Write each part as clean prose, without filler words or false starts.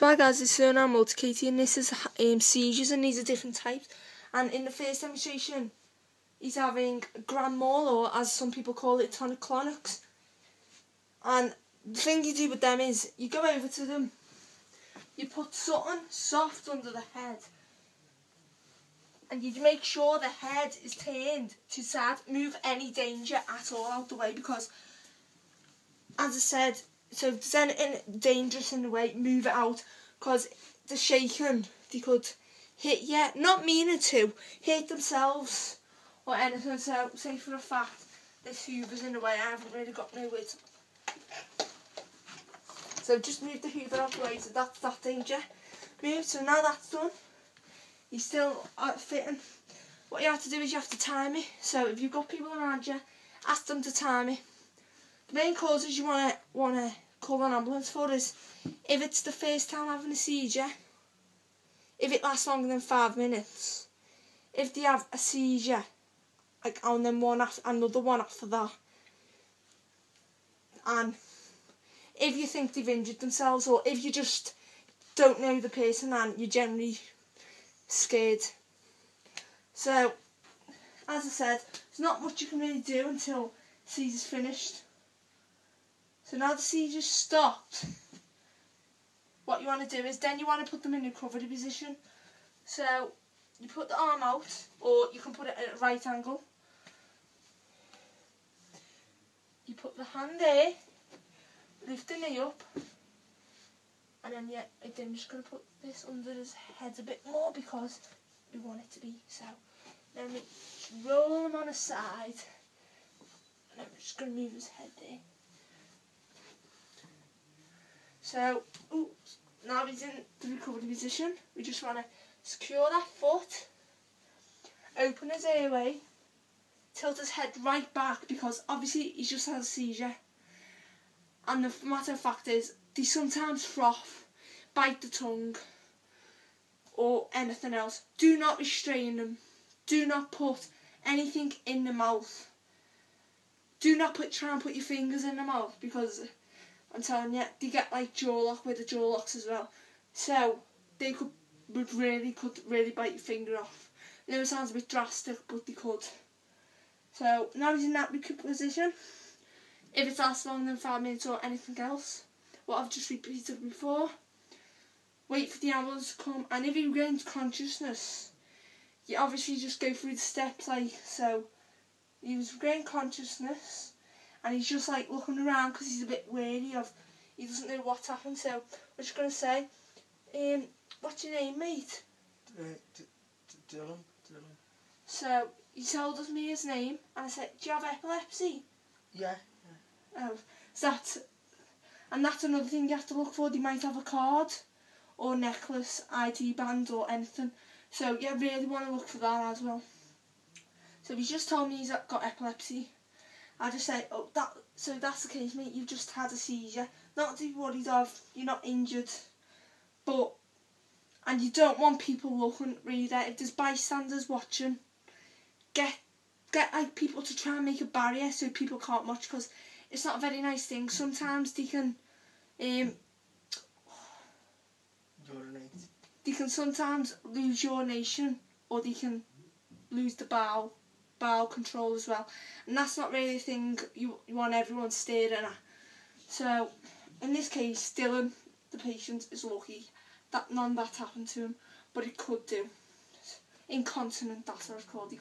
Hi guys, it's Surname Multi-Katie and this is seizures, and these are different types. And in the first demonstration he's having grand mal, or as some people call it, tonic-clonics. And the thing you do with them is you go over to them, you put something soft under the head, and you make sure the head is turned to side. Move any danger at all out the way, because as I said, so if there's anything dangerous in the way, move it out, because the shaking, they could hit you, not meaning to, hit themselves or anything. So say for a fact this Hoover's in the way, I haven't really got no words. So just move the Hoover out the way, so that's that danger. Move, so now that's done, he's still fitting. What you have to do is you have to time it. So if you've got people around you, ask them to time it. The main causes you want to call an ambulance for is if it's the first time having a seizure, if it lasts longer than 5 minutes, if they have a seizure, like, and then another one after that, and if you think they've injured themselves, or if you just don't know the person and you're generally scared. So, as I said, there's not much you can really do until seizure's finished. So now the seizure's stopped, what you want to do is then you want to put them in a recovery position. So you put the arm out, or you can put it at a right angle. You put the hand there, lift the knee up, and then I'm just going to put this under his head a bit more because we want it to be so. Then we just roll him on a side, and then we're just going to move his head there. So, now he's in the recovery position. We just want to secure that foot, open his airway, tilt his head right back, because obviously he just has a seizure. And the matter of fact is, they sometimes froth, bite the tongue, or anything else. Do not restrain them. Do not put anything in the mouth. Do not try and put your fingers in the mouth, because I'm telling you, they get like jaw lock with the jaw locks as well. So they could really bite your finger off. I know it sounds a bit drastic, but they could. So now he's in that recovery position. If it lasts longer than 5 minutes or anything else, what I've just repeated before, wait for the ambulance to come, and if he regains consciousness, you obviously just go through the steps like so. He was regained consciousness, and he's just like looking around because he's a bit wary of, he doesn't know what's happened. So we're just going to say, what's your name, mate? Dylan. So he told us me his name, and I said, do you have epilepsy? Yeah. Oh, so that's another thing you have to look for. They might have a card or necklace, ID band or anything. So you really want to look for that as well. So he's just told me he's got epilepsy. I just say, so that's the case, mate, you've just had a seizure. Not to be worried of, you're not injured. And you don't want people looking really there. If there's bystanders watching, get like people to try and make a barrier so people can't watch, because it's not a very nice thing. Sometimes they can Urinate. They can sometimes lose urination, or they can lose the bowel control as well, and that's not really a thing you want everyone staring at. So in this case, Dylan, the patient, is lucky that none of that happened to him, but it could do. Incontinent, that's what it's called. He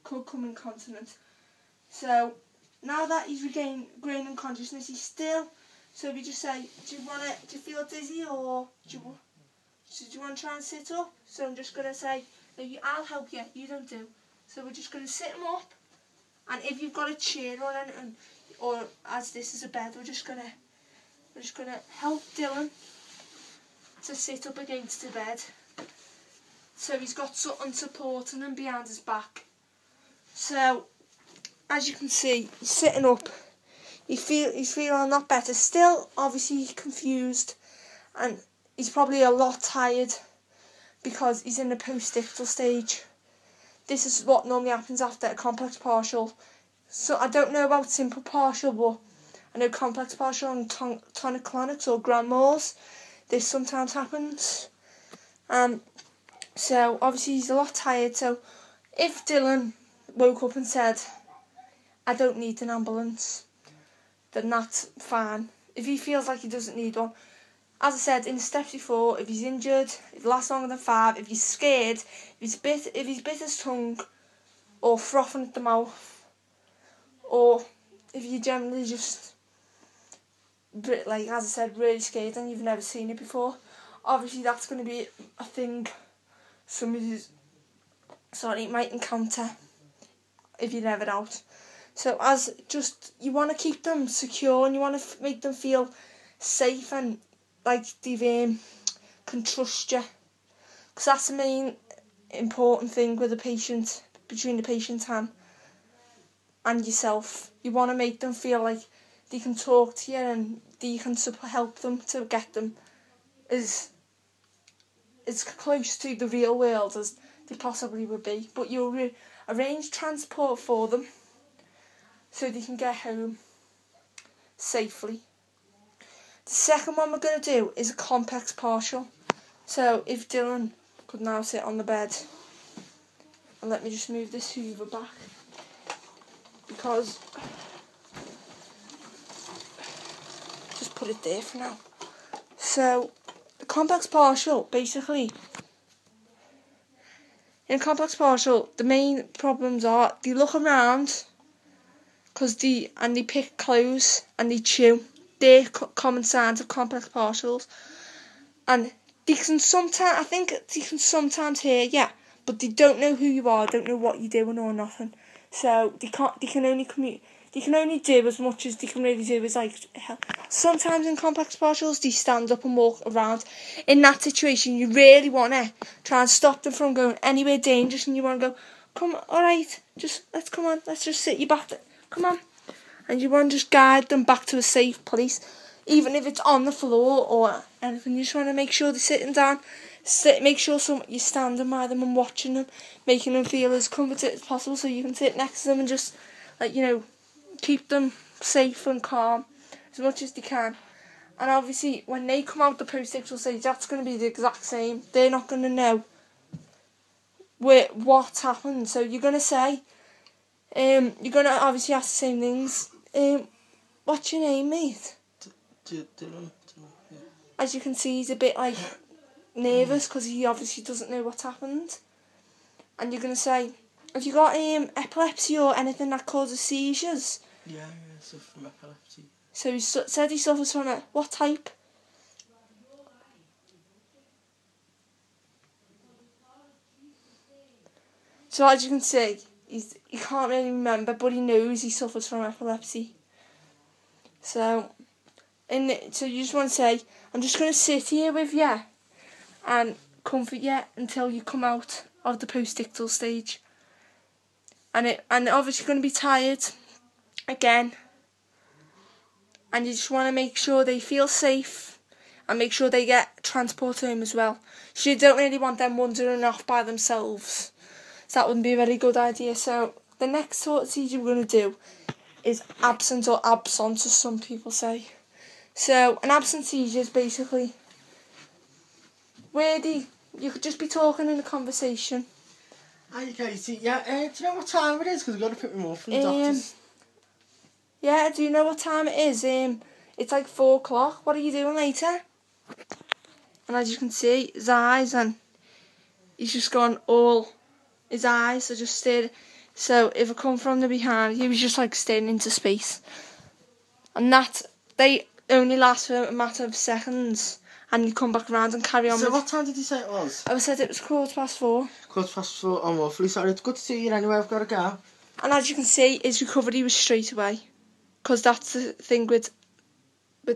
could come incontinent. So now that he's regained consciousness, he's still. So we just say, do you feel dizzy, or do you want to try and sit up? So I'm just gonna say, no, I'll help you. You don't do. So we're just going to sit him up, and if you've got a chair or anything, or as this is a bed, we're just going to help Dylan to sit up against the bed. So he's got something supporting him behind his back. So as you can see, he's sitting up. He's feeling a lot better. Still, obviously confused, and he's probably a lot tired because he's in the post-ictal stage. This is what normally happens after a complex partial. So I don't know about simple partial, but I know complex partial and tonic-clonics or grand mals, this sometimes happens. So obviously he's a lot tired, so if Dylan woke up and said, I don't need an ambulance, then that's fine. If he feels like he doesn't need one, as I said in the steps before, if he's injured, if it lasts longer than 5, if he's scared, if he's bit his tongue, or frothing at the mouth, or if you generally just, like as I said, really scared and you've never seen it before, obviously that's going to be a thing somebody might encounter if you're never out. So you want to keep them secure and you want to make them feel safe and like they can trust you, because that's the main important thing with the patient, between the patient and yourself. You want to make them feel like they can talk to you and you can help them to get them as close to the real world as they possibly would be. But you'll arrange transport for them so they can get home safely. The second one we're going to do is a complex partial. So if Dylan could now sit on the bed, and let me just move this hoover back, because just put it there for now. So the complex partial, basically, in a complex partial, the main problems are they look around and they pick clothes and they chew. They're common signs of complex partials, and they can sometimes hear you, but they don't know who you are, don't know what you're doing or nothing. So they can only do as much as they can really do. Is like, sometimes in complex partials they stand up and walk around. In that situation, you really want to try and stop them from going anywhere dangerous, and you want to go, come on, alright, let's just sit you back there, come on. And you want to just guide them back to a safe place, even if it's on the floor or anything. You just want to make sure they're sitting down. Make sure you're standing by them and watching them, making them feel as comfortable as possible, so you can sit next to them and just, keep them safe and calm as much as they can. And obviously, when they come out the post-ictal stage, that's going to be the exact same. They're not going to know what happened. So you're going to say, you're going to obviously ask the same things. What's your name, mate? Dylan. Yeah. As you can see, he's a bit nervous because he obviously doesn't know what's happened. And you're going to say, have you got epilepsy or anything that causes seizures? Yeah, I suffer from epilepsy. So he said he suffers from it. What type? So as you can see, he can't really remember, but he knows he suffers from epilepsy. So you just want to say, I'm just going to sit here with you and comfort you until you come out of the post-ictal stage. And obviously you're going to be tired again. And you just want to make sure they feel safe and make sure they get transport home as well. So you don't really want them wandering off by themselves. So that wouldn't be a very good idea. So the next sort of seizure we're going to do is absent or absent, as some people say. So an absent seizure is basically where you could just be talking in a conversation. Okay, see, yeah, do you know what time it is? Because I've got to pick me up from the doctors. Yeah, do you know what time it is? It's like 4 o'clock. What are you doing later? And as you can see, his eyes, and he's just gone all... His eyes are just staring. So if I come from the behind, he was just like staring into space. And they only last for a matter of seconds. And you come back around and carry on. So what time did you say it was? I said it was 4:15. 4:15, I'm awfully sorry. It's good to see you anyway, I've got to go. And as you can see, his recovery was straight away. Because that's the thing with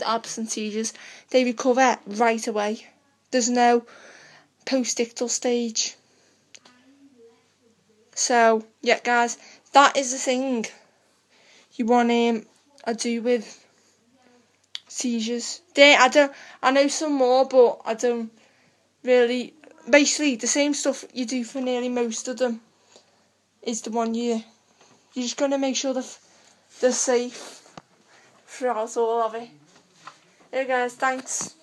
absent seizures. They recover right away. There's no post-ictal stage. So, yeah guys, that is the thing you want to do with seizures. I know some more, but I don't really. Basically, the same stuff you do for nearly most of them is the one you're just going to make sure they're safe throughout all of it. Hey guys, thanks.